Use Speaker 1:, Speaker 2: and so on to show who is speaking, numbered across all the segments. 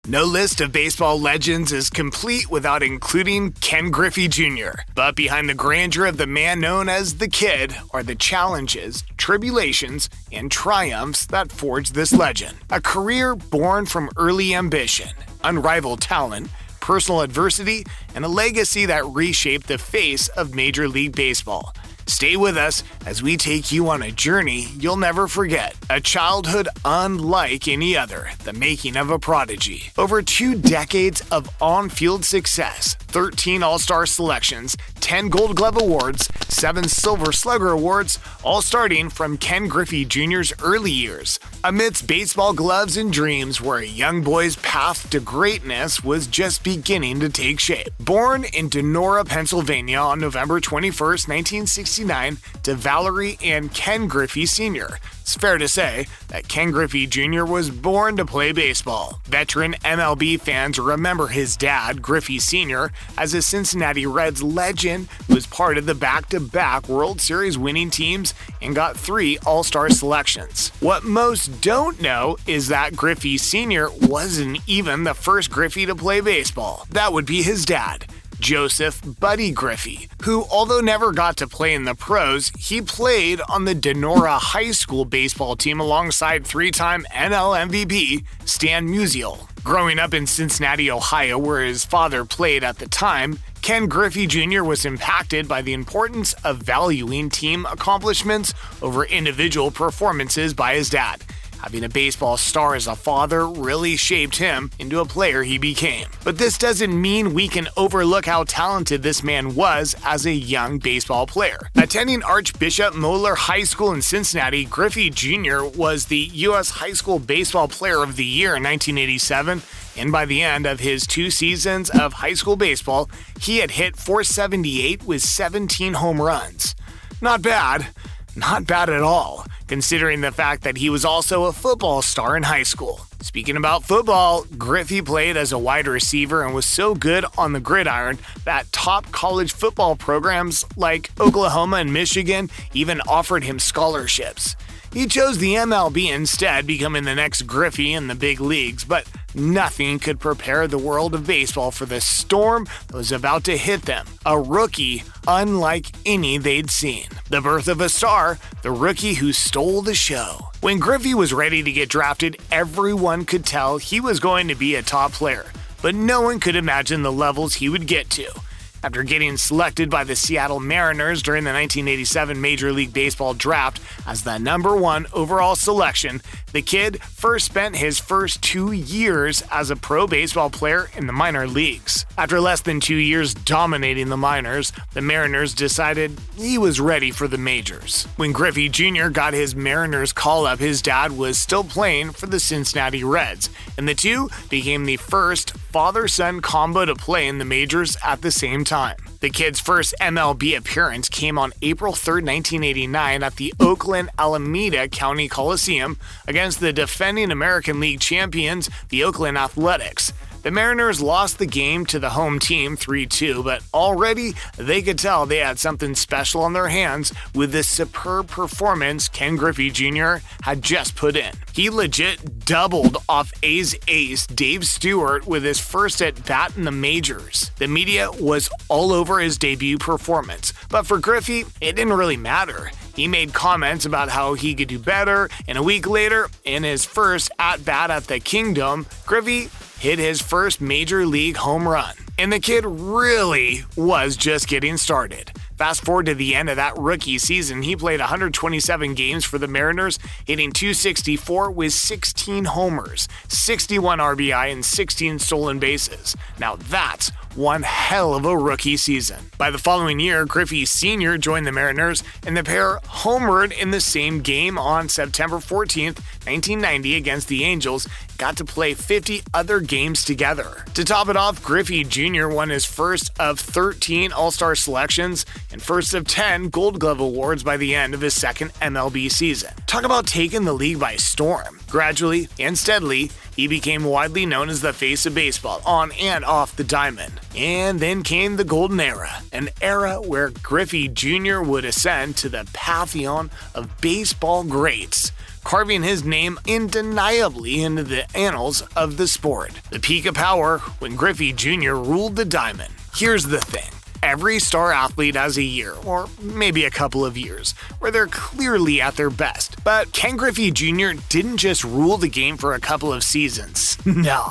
Speaker 1: No list of baseball legends is complete without including Ken Griffey Jr. But behind the grandeur of the man known as the Kid are the challenges, tribulations, and triumphs that forged this legend. A career born from early ambition, unrivaled talent, personal adversity, and a legacy that reshaped the face of Major League Baseball. Stay with us as we take you on a journey you'll never forget. A childhood unlike any other, the making of a prodigy. Over 2 decades of on-field success, 13 All-Star selections, 10 Gold Glove Awards, 7 Silver Slugger Awards, all starting from Ken Griffey Jr.'s early years. Amidst baseball gloves and dreams where a young boy's path to greatness was just beginning to take shape. Born in Donora, Pennsylvania on November 21st, 1969, to Valerie and Ken Griffey Sr. It's fair to say that Ken Griffey Jr. was born to play baseball. Veteran MLB fans remember his dad, Griffey Sr., as a Cincinnati Reds legend who was part of the back-to-back World Series winning teams and got 3 All-Star selections. What most don't know is that Griffey Sr. wasn't even the first Griffey to play baseball. That would be his dad, Joseph Buddy Griffey, who, although never got to play in the pros, he played on the Donora High School baseball team alongside 3-time NL MVP Stan Musial. Growing up in Cincinnati, Ohio, where his father played at the time, Ken Griffey Jr. was impacted by the importance of valuing team accomplishments over individual performances by his dad. Having a baseball star as a father really shaped him into a player he became. But this doesn't mean we can overlook how talented this man was as a young baseball player. Attending Archbishop Moeller High School in Cincinnati, Griffey Jr. was the U.S. High School Baseball Player of the Year in 1987, and by the end of his 2 seasons of high school baseball, he had hit .478 with 17 home runs. Not bad. Not bad at all, considering the fact that he was also a football star in high school. Speaking about football, Griffey played as a wide receiver and was so good on the gridiron that top college football programs like Oklahoma and Michigan even offered him scholarships. He chose the MLB instead, becoming the next Griffey in the big leagues, but nothing could prepare the world of baseball for the storm that was about to hit them. A rookie unlike any they'd seen. The birth of a star, the rookie who stole the show. When Griffey was ready to get drafted, everyone could tell he was going to be a top player, but no one could imagine the levels he would get to. After getting selected by the Seattle Mariners during the 1987 Major League Baseball draft as the #1 overall selection, the kid first spent his first 2 years as a pro baseball player in the minor leagues. After less than 2 years dominating the minors, the Mariners decided he was ready for the majors. When Griffey Jr. got his Mariners call-up, his dad was still playing for the Cincinnati Reds, and the two became the first father-son combo to play in the majors at the same time. The kid's first MLB appearance came on April 3, 1989 at the Oakland Alameda County Coliseum against the defending American League champions, the Oakland Athletics. The Mariners lost the game to the home team 3-2, but already they could tell they had something special on their hands with the superb performance Ken Griffey Jr. had just put in. He legit doubled off A's ace Dave Stewart with his first at-bat in the majors. The media was all over his debut performance, but for Griffey, it didn't really matter. He made comments about how he could do better, and a week later, in his first at-bat at the Kingdom, Griffey hit his first major league home run. And the kid really was just getting started. Fast forward to the end of that rookie season, he played 127 games for the Mariners, hitting .264 with 16 homers, 61 RBI, and 16 stolen bases. Now that's one hell of a rookie season. By the following year, Griffey Sr. joined the Mariners, and the pair homered in the same game on September 14th, 1990 against the Angels, got to play 50 other games together. To top it off, Griffey Jr. won his first of 13 All-Star selections and first of 10 Gold Glove Awards by the end of his second MLB season. Talk about taking the league by storm. Gradually and steadily, he became widely known as the face of baseball on and off the diamond. And then came the golden era, an era where Griffey Jr. would ascend to the pantheon of baseball greats. carving his name undeniably into the annals of the sport. The peak of power when Griffey Jr. ruled the diamond. Here's the thing. Every star athlete has a year, or maybe a couple of years, where they're clearly at their best. But Ken Griffey Jr. didn't just rule the game for a couple of seasons. No.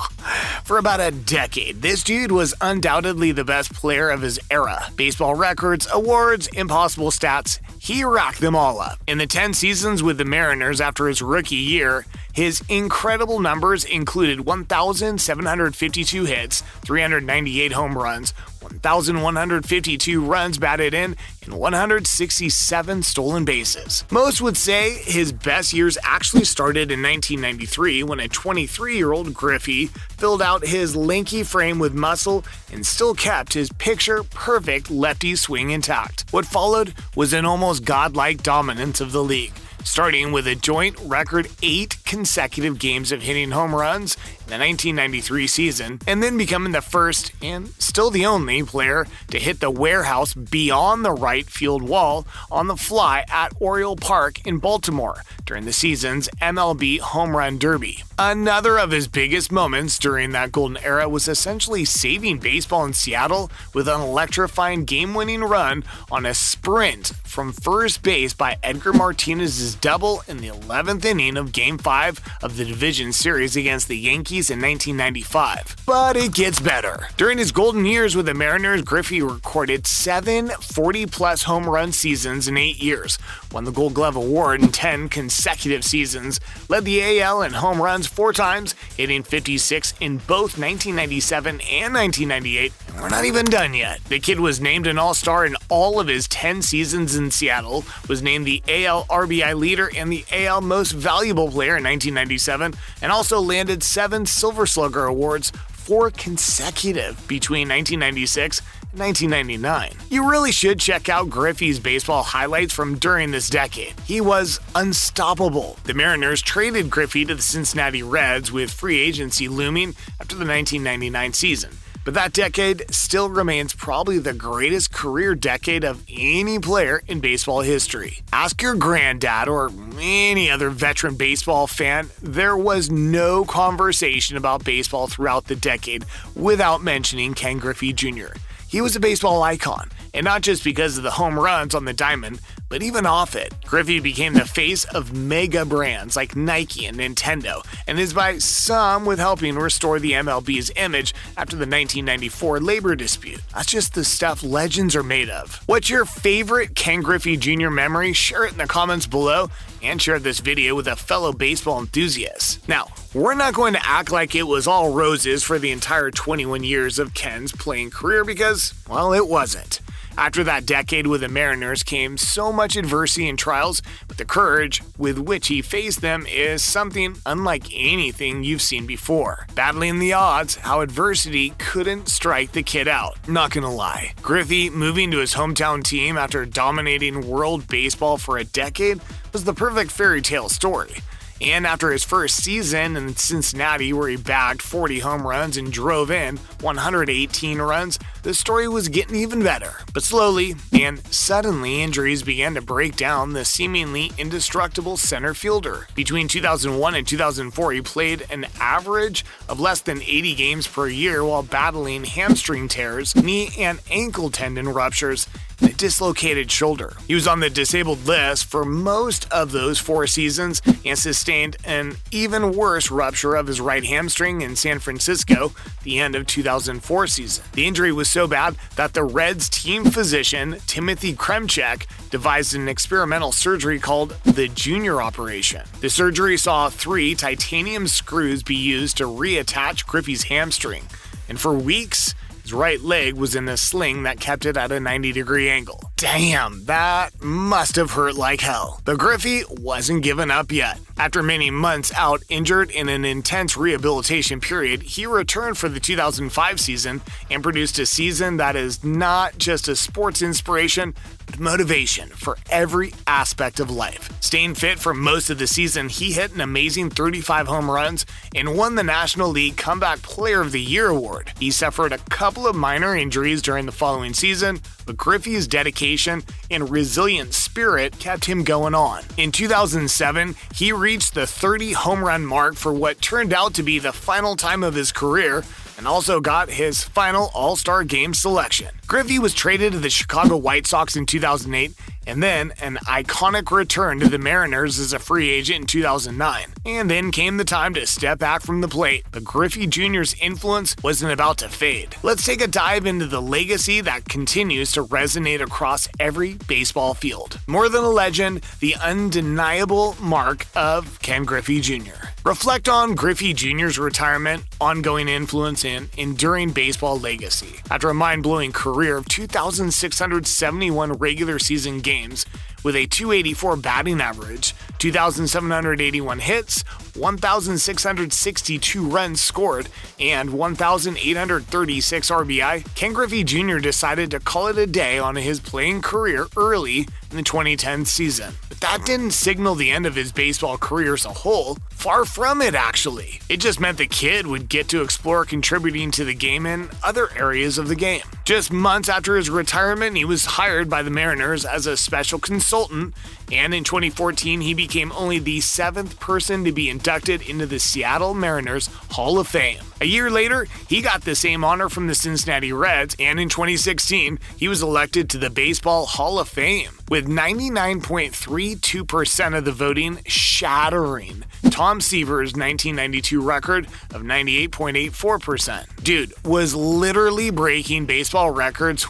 Speaker 1: For about a decade, this dude was undoubtedly the best player of his era. Baseball records, awards, impossible stats, he racked them all up. In the 10 seasons with the Mariners after his rookie year, his incredible numbers included 1,752 hits, 398 home runs, 1,152 runs batted in, and 167 stolen bases. Most would say his best years actually started in 1993 when a 23-year-old Griffey filled out his lanky frame with muscle and still kept his picture-perfect lefty swing intact. What followed was an almost godlike dominance of the league, starting with a joint record 8 consecutive games of hitting home runs in the 1993 season, and then becoming the first and still the only player to hit the warehouse beyond the right field wall on the fly at Oriole Park in Baltimore during the season's MLB Home Run Derby. Another of his biggest moments during that golden era was essentially saving baseball in Seattle with an electrifying game-winning run on a sprint from first base by Edgar Martinez's double in the 11th inning of Game 5 of the division series against the Yankees in 1995. But it gets better. During his golden years with the Mariners, Griffey recorded 7 40-plus home run seasons in 8 years, won the Gold Glove Award in 10 consecutive seasons, led the AL in home runs 4 times, hitting 56 in both 1997 and 1998, and we're not even done yet. The kid was named an All-Star in all of his 10 seasons in Seattle, was named the AL RBI leader and the AL most valuable player in 1997, and also landed 7 Silver Slugger awards, 4 consecutive between 1996 and 1999. You really should check out Griffey's baseball highlights from during this decade. He was unstoppable. The Mariners traded Griffey to the Cincinnati Reds with free agency looming after the 1999 season. But that decade still remains probably the greatest career decade of any player in baseball history. Ask your granddad or any other veteran baseball fan, there was no conversation about baseball throughout the decade without mentioning Ken Griffey Jr. He was a baseball icon, and not just because of the home runs on the diamond, but even off it. Griffey became the face of mega brands like Nike and Nintendo, and is by some with helping restore the MLB's image after the 1994 labor dispute. That's just the stuff legends are made of. What's your favorite Ken Griffey Jr. memory? Share it in the comments below, and share this video with a fellow baseball enthusiast. Now, we're not going to act like it was all roses for the entire 21 years of Ken's playing career because, well, it wasn't. After that decade with the Mariners came so much adversity and trials, but the courage with which he faced them is something unlike anything you've seen before. Battling the odds, how adversity couldn't strike the kid out. Not gonna lie, Griffey moving to his hometown team after dominating world baseball for a decade was the perfect fairy tale story. And after his first season in Cincinnati, where he bagged 40 home runs and drove in 118 runs, the story was getting even better. But slowly and suddenly, injuries began to break down the seemingly indestructible center fielder. Between 2001 and 2004, he played an average of less than 80 games per year while battling hamstring tears, knee and ankle tendon ruptures, and a dislocated shoulder. He was on the disabled list for most of those 4 seasons and sustained an even worse rupture of his right hamstring in San Francisco the end of 2004 season. The injury was so bad that the Reds team physician Timothy Kremchek devised an experimental surgery called the Junior Operation. The surgery saw 3 titanium screws be used to reattach Griffey's hamstring, and for weeks, his right leg was in a sling that kept it at a 90-degree angle. Damn, that must have hurt like hell. But Griffey wasn't giving up yet. After many months out injured in an intense rehabilitation period, he returned for the 2005 season and produced a season that is not just a sports inspiration, but motivation for every aspect of life. Staying fit for most of the season, he hit an amazing 35 home runs and won the National League Comeback Player of the Year award. He suffered a couple of minor injuries during the following season, but Griffey's dedication and resilient spirit kept him going on. In 2007, he reached the 30 home run mark for what turned out to be the final time of his career, and also got his final All-Star Game selection. Griffey was traded to the Chicago White Sox in 2008, and then an iconic return to the Mariners as a free agent in 2009. And then came the time to step back from the plate, but Griffey Jr.'s influence wasn't about to fade. Let's take a dive into the legacy that continues to resonate across every baseball field. More than a legend, the undeniable mark of Ken Griffey Jr. Reflect on Griffey Jr.'s retirement, ongoing influence, and enduring baseball legacy. After a mind-blowing career of 2,671 regular season games with a .284 batting average, 2,781 hits, 1,662 runs scored, and 1,836 RBI, Ken Griffey Jr. decided to call it a day on his playing career early in the 2010 season. But that didn't signal the end of his baseball career as a whole. Far from it, actually. It just meant the kid would get to explore contributing to the game in other areas of the game. Just months after his retirement, he was hired by the Mariners as a special consultant, and in 2014, he became only the 7th person to be inducted into the Seattle Mariners Hall of Fame. A year later, he got the same honor from the Cincinnati Reds, and in 2016, he was elected to the Baseball Hall of Fame, with 99.32% of the voting shattering Tom Seaver's 1992 record of 98.84%. Dude was literally breaking baseball records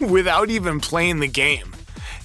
Speaker 1: without even playing the game.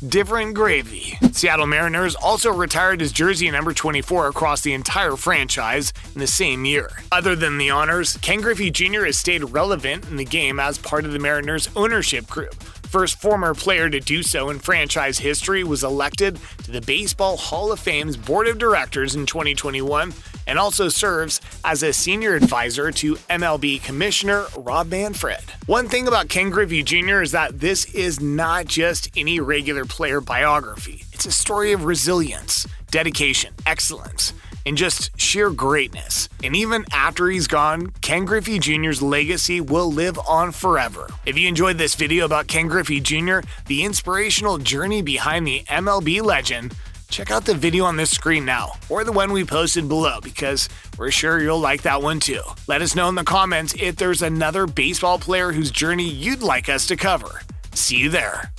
Speaker 1: Different gravy. Seattle Mariners also retired his jersey number 24 across the entire franchise in the same year. Other than the honors, Ken Griffey Jr. has stayed relevant in the game as part of the Mariners ownership group. First former player to do so in franchise history, was elected to the Baseball Hall of Fame's Board of Directors in 2021 and also serves as a senior advisor to MLB Commissioner Rob Manfred. One thing about Ken Griffey Jr. is that this is not just any regular player biography. It's a story of resilience, dedication, excellence, and just sheer greatness. And even after he's gone, Ken Griffey Jr.'s legacy will live on forever. If you enjoyed this video about Ken Griffey Jr., the inspirational journey behind the MLB legend, check out the video on this screen now, or the one we posted below, because we're sure you'll like that one too. Let us know in the comments if there's another baseball player whose journey you'd like us to cover. See you there.